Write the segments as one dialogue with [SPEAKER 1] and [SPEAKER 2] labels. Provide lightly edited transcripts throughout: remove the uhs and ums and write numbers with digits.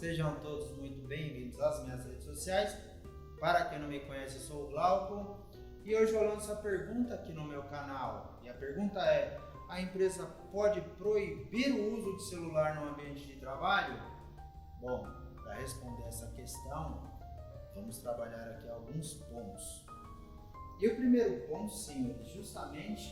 [SPEAKER 1] Sejam todos muito bem-vindos às minhas redes sociais. Para quem não me conhece, eu sou o Glauco e hoje eu lanço a pergunta aqui no meu canal. E a pergunta é: a empresa pode proibir o uso de celular no ambiente de trabalho? Bom, para responder essa questão, vamos trabalhar aqui alguns pontos. E o primeiro ponto, senhores, justamente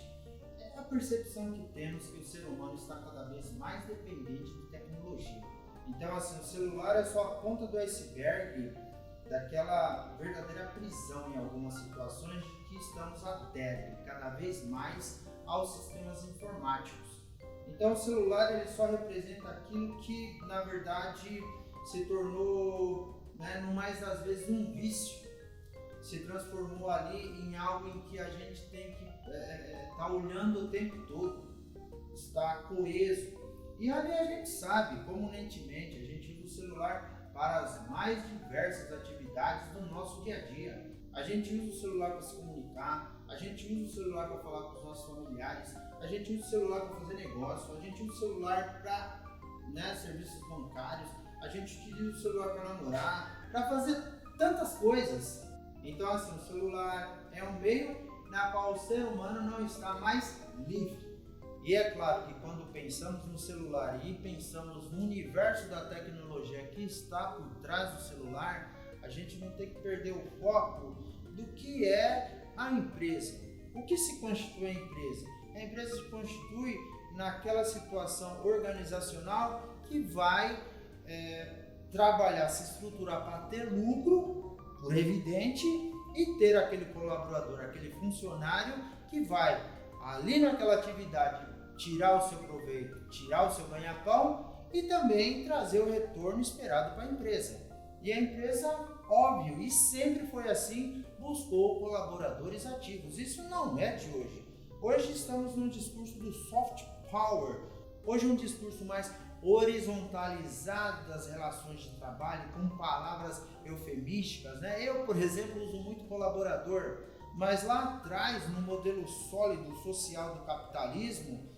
[SPEAKER 1] é a percepção que temos que o ser humano está cada vez mais dependente de tecnologia. Então, assim, o celular é só a ponta do iceberg daquela verdadeira prisão em algumas situações de que estamos adeptos cada vez mais aos sistemas informáticos. Então, o celular ele só representa aquilo que, na verdade, se tornou, no mais das vezes, um vício. Se transformou ali em algo em que a gente tem que estar olhando o tempo todo, estar coeso. E ali a gente sabe, comumente, a gente usa o celular para as mais diversas atividades do nosso dia a dia. A gente usa o celular para se comunicar, a gente usa o celular para falar com os nossos familiares, a gente usa o celular para fazer negócio, a gente usa o celular para serviços bancários, a gente utiliza o celular para namorar, para fazer tantas coisas. Então, assim, o celular é um meio na qual o ser humano não está mais livre. E é claro que quando pensamos no celular e pensamos no universo da tecnologia que está por trás do celular, a gente não tem que perder o foco do que é a empresa. O que se constitui a empresa? A empresa se constitui naquela situação organizacional que vai trabalhar, se estruturar para ter lucro, por evidente, e ter aquele colaborador, aquele funcionário que vai ali naquela atividade tirar o seu proveito, tirar o seu ganha-pão e também trazer o retorno esperado para a empresa. E a empresa, óbvio, e sempre foi assim, buscou colaboradores ativos. Isso não é de hoje. Hoje estamos num discurso do soft power. Hoje é um discurso mais horizontalizado das relações de trabalho, com palavras eufemísticas, Eu, por exemplo, uso muito colaborador, mas lá atrás, no modelo sólido social do capitalismo,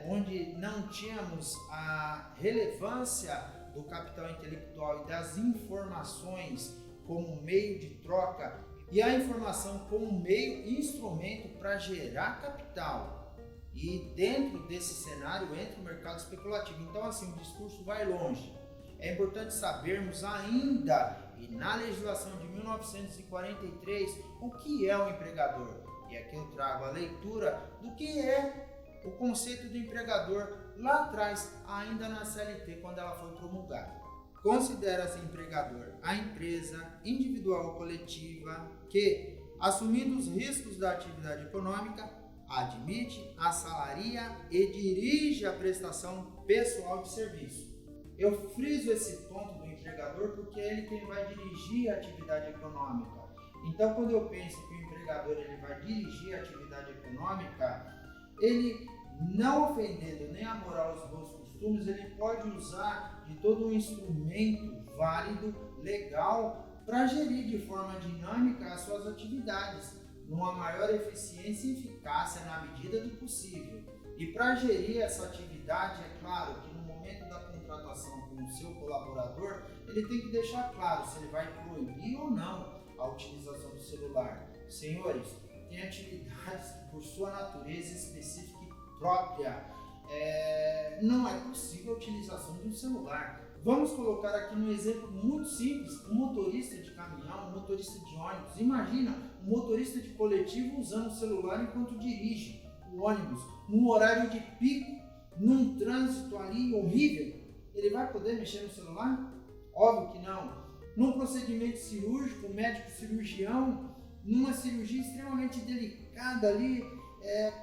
[SPEAKER 1] onde não tínhamos a relevância do capital intelectual e das informações como meio de troca e a informação como meio e instrumento para gerar capital. E dentro desse cenário entra o mercado especulativo. Então, assim, o discurso vai longe. É importante sabermos ainda, e na legislação de 1943, o que é o empregador. E aqui eu trago a leitura do que é o conceito do empregador lá atrás, ainda na CLT, quando ela foi promulgada. Considera-se empregador a empresa individual ou coletiva que, assumindo os riscos da atividade econômica, admite, assalaria e dirige a prestação pessoal de serviço. Eu friso esse ponto do empregador porque é ele quem vai dirigir a atividade econômica. Então, quando eu penso que o empregador ele vai dirigir a atividade econômica, ele, não ofendendo nem a moral e os bons costumes, ele pode usar de todo um instrumento válido, legal, para gerir de forma dinâmica as suas atividades, numa maior eficiência e eficácia na medida do possível. E para gerir essa atividade, é claro que no momento da contratação com o seu colaborador, ele tem que deixar claro se ele vai proibir ou não a utilização do celular. Senhores, tem atividades que, por sua natureza específica e própria, não é possível a utilização de um celular. Vamos colocar aqui um exemplo muito simples: um motorista de caminhão, um motorista de ônibus. Imagina um motorista de coletivo usando o celular enquanto dirige o ônibus, num horário de pico, num trânsito ali horrível. Ele vai poder mexer no celular? Óbvio que não. Num procedimento cirúrgico, médico cirurgião, numa cirurgia extremamente delicada ali,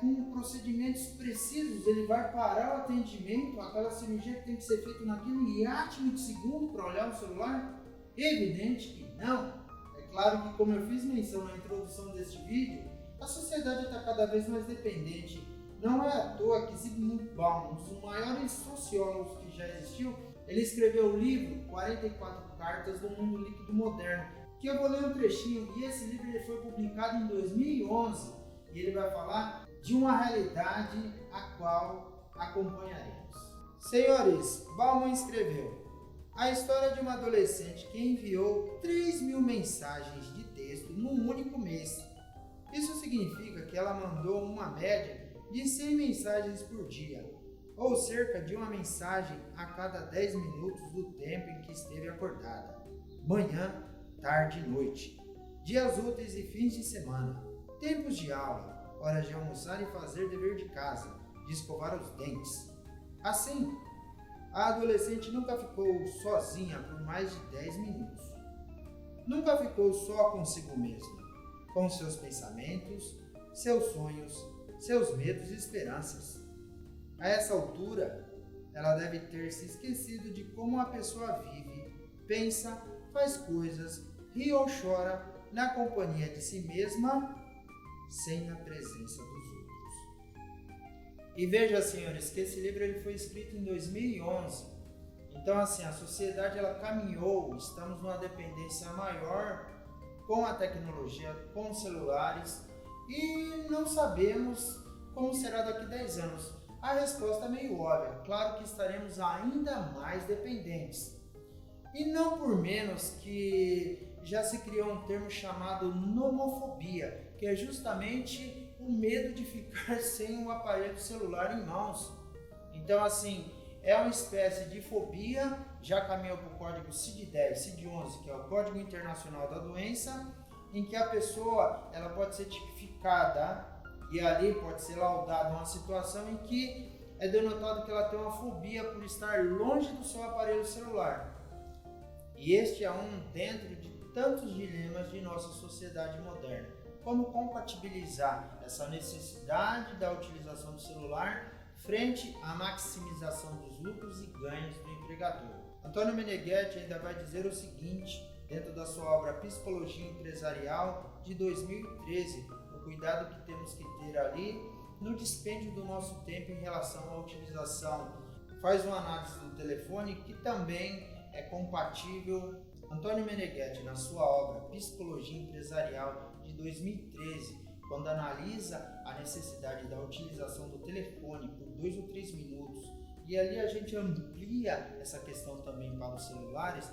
[SPEAKER 1] com procedimentos precisos, ele vai parar o atendimento, aquela cirurgia que tem que ser feita naquele hiato de segundo para olhar o celular? Evidente que não. É claro que, como eu fiz menção na introdução deste vídeo, a sociedade está cada vez mais dependente. Não é à toa que Zygmunt Bauman, um dos maiores sociólogos que já existiu, ele escreveu o livro 44 Cartas do Mundo Líquido Moderno, que eu vou ler um trechinho, e esse livro ele foi publicado em 2011. E ele vai falar de uma realidade a qual acompanharemos. Senhores, Bauman escreveu: A história de uma adolescente que enviou 3.000 mensagens de texto num único mês. Isso significa que ela mandou uma média de 100 mensagens por dia, ou cerca de uma mensagem a cada 10 minutos do tempo em que esteve acordada. Manhã, tarde e noite. Dias úteis e fins de semana. Tempos de aula, horas de almoçar e fazer dever de casa, de escovar os dentes. Assim, a adolescente nunca ficou sozinha por mais de 10 minutos. Nunca ficou só consigo mesma, com seus pensamentos, seus sonhos, seus medos e esperanças. A essa altura, ela deve ter se esquecido de como a pessoa vive, pensa, faz coisas, ri ou chora na companhia de si mesma, sem a presença dos outros. E veja, senhores, que esse livro ele foi escrito em 2011. Então, assim, a sociedade ela caminhou, estamos numa dependência maior com a tecnologia, com os celulares, e não sabemos como será daqui a 10 anos. A resposta é meio óbvia, claro que estaremos ainda mais dependentes. E não por menos que já se criou um termo chamado nomofobia, que é justamente o medo de ficar sem o aparelho celular em mãos. Então, assim, é uma espécie de fobia, já caminhou para o código CID-10, CID-11, que é o Código Internacional da Doença, em que a pessoa ela pode ser tipificada e ali pode ser laudada uma situação em que é denotado que ela tem uma fobia por estar longe do seu aparelho celular. E este é um dentro de tantos dilemas de nossa sociedade moderna. Como compatibilizar essa necessidade da utilização do celular frente à maximização dos lucros e ganhos do empregador. Antônio Meneghetti ainda vai dizer o seguinte, dentro da sua obra Psicologia Empresarial de 2013, o cuidado que temos que ter ali no dispêndio do nosso tempo em relação à utilização. Faz uma análise do telefone que também é compatível. Antônio Meneghetti, na sua obra Psicologia Empresarial de 2013, quando analisa a necessidade da utilização do telefone por 2 ou 3 minutos, e ali a gente amplia essa questão também para os celulares,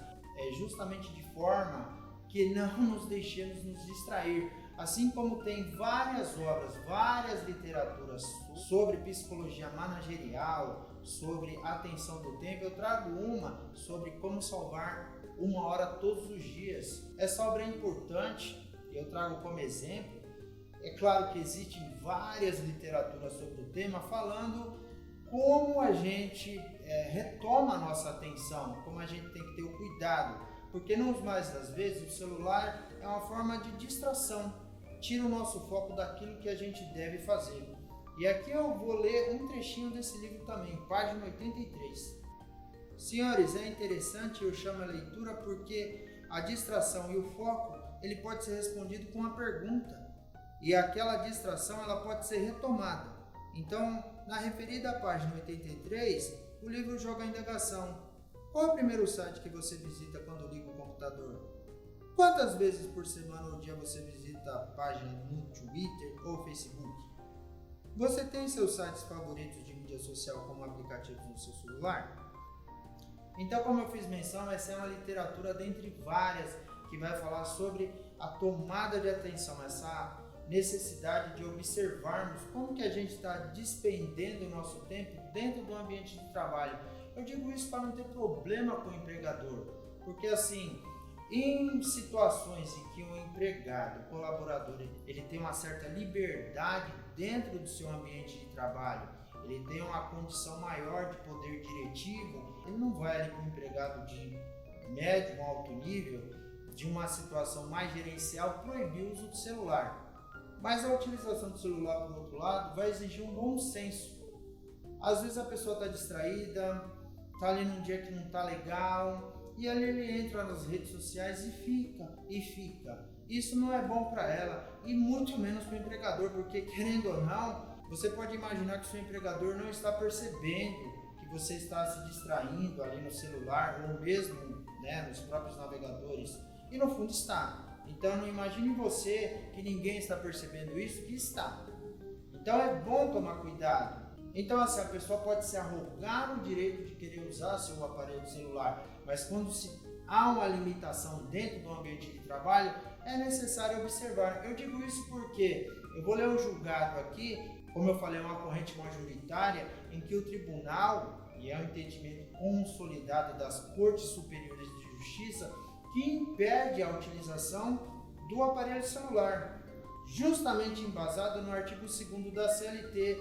[SPEAKER 1] justamente de forma que não nos deixemos nos distrair. Assim como tem várias obras, várias literaturas sobre psicologia managerial, sobre atenção do tempo, eu trago uma sobre como salvar 1 hora todos os dias. Essa obra é importante e eu trago como exemplo. É claro que existem várias literaturas sobre o tema falando como a gente retoma a nossa atenção, como a gente tem que ter o cuidado, porque não mais das vezes o celular é uma forma de distração, tira o nosso foco daquilo que a gente deve fazer. E aqui eu vou ler um trechinho desse livro também, página 83. Senhores, é interessante, eu chamo a leitura porque a distração e o foco, ele pode ser respondido com uma pergunta, e aquela distração ela pode ser retomada. Então, na referida página 83, o livro joga a indagação. Qual é o primeiro site que você visita quando liga o computador? Quantas vezes por semana ou dia você visita a página no Twitter ou Facebook? Você tem seus sites favoritos de mídia social como aplicativos no seu celular? Então, como eu fiz menção, essa é uma literatura dentre várias que vai falar sobre a tomada de atenção, essa necessidade de observarmos como que a gente está despendendo o nosso tempo dentro do ambiente de trabalho. Eu digo isso para não ter problema com o empregador, porque assim, em situações em que o empregado, o colaborador, ele tem uma certa liberdade dentro do seu ambiente de trabalho, ele tem uma condição maior de poder diretivo, ele não vai ali para um empregado de médio ou alto nível, de uma situação mais gerencial, proibir o uso do celular. Mas a utilização do celular, por outro lado, vai exigir um bom senso. Às vezes a pessoa está distraída, está ali num dia que não está legal, e ali ele entra nas redes sociais e fica. Isso não é bom para ela, e muito menos para o empregador, porque querendo ou não, você pode imaginar que o seu empregador não está percebendo que você está se distraindo ali no celular, ou mesmo nos próprios navegadores, e no fundo está. Então não imagine você que ninguém está percebendo isso, que está. Então é bom tomar cuidado. Então, assim, a pessoa pode se arrogar o direito de querer usar seu aparelho celular, mas quando há uma limitação dentro do ambiente de trabalho, é necessário observar. Eu digo isso porque eu vou ler um julgado aqui, como eu falei, uma corrente majoritária, em que o tribunal, e é um entendimento consolidado das Cortes Superiores de Justiça, que impede a utilização do aparelho celular, justamente embasado no artigo 2º da CLT,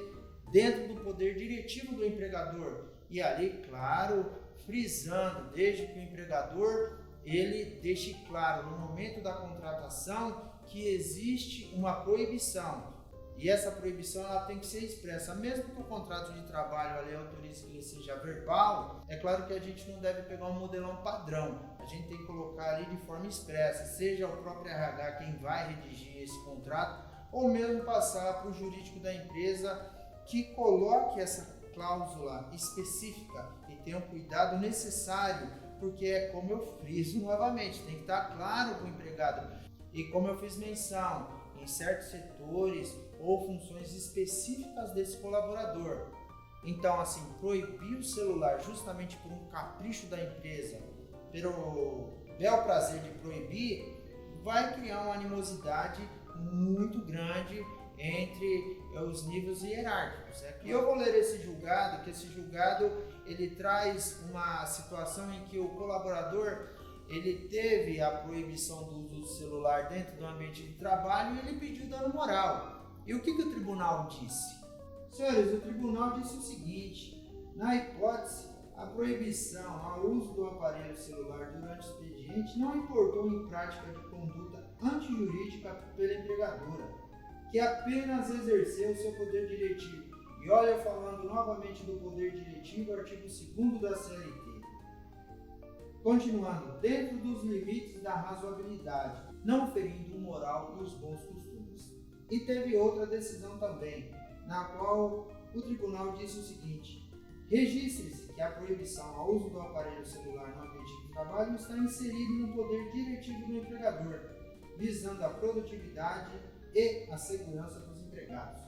[SPEAKER 1] dentro do poder diretivo do empregador. E ali, claro, frisando, desde que o empregador ele deixe claro no momento da contratação que existe uma proibição. E essa proibição ela tem que ser expressa, mesmo que o contrato de trabalho ali autorize que ele seja verbal. É claro que a gente não deve pegar um modelão padrão, a gente tem que colocar ali de forma expressa, seja o próprio RH quem vai redigir esse contrato, ou mesmo passar para o jurídico da empresa que coloque essa cláusula específica e tenha o cuidado necessário, porque é como eu friso novamente, tem que estar claro para o empregado. E como eu fiz menção, em certos setores ou funções específicas desse colaborador. Então, assim, proibir o celular justamente por um capricho da empresa, pelo bel prazer de proibir, vai criar uma animosidade muito grande entre os níveis hierárquicos. E eu vou ler esse julgado, que esse julgado ele traz uma situação em que o colaborador ele teve a proibição do uso do celular dentro do ambiente de trabalho e ele pediu dano moral. E o que o tribunal disse? Senhores, o tribunal disse o seguinte: na hipótese, a proibição ao uso do aparelho celular durante o expediente não importou em prática de conduta antijurídica pela empregadora, que apenas exerceu seu poder diretivo. E olha, falando novamente do poder diretivo, artigo 2º da CLT. Continuando, dentro dos limites da razoabilidade, não ferindo o moral e os bons costumes. E teve outra decisão também, na qual o tribunal disse o seguinte: registre-se que a proibição ao uso do aparelho celular no ambiente de trabalho está inserida no poder diretivo do empregador, visando a produtividade e a segurança dos empregados.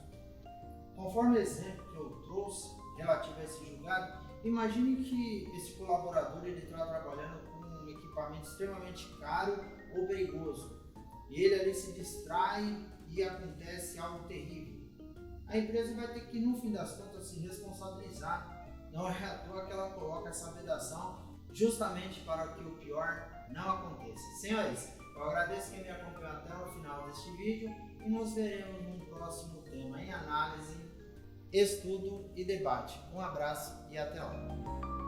[SPEAKER 1] Conforme o exemplo que eu trouxe relativo a esse julgado, imagine que esse colaborador está trabalhando com um equipamento extremamente caro ou perigoso. E ele ali se distrai e acontece algo terrível. A empresa vai ter que, no fim das contas, se responsabilizar. Não é à toa que ela coloca essa vedação justamente para que o pior não aconteça. Senhores, eu agradeço quem me acompanhou até o final deste vídeo e nos veremos num próximo tema em análise, estudo e debate. Um abraço e até lá!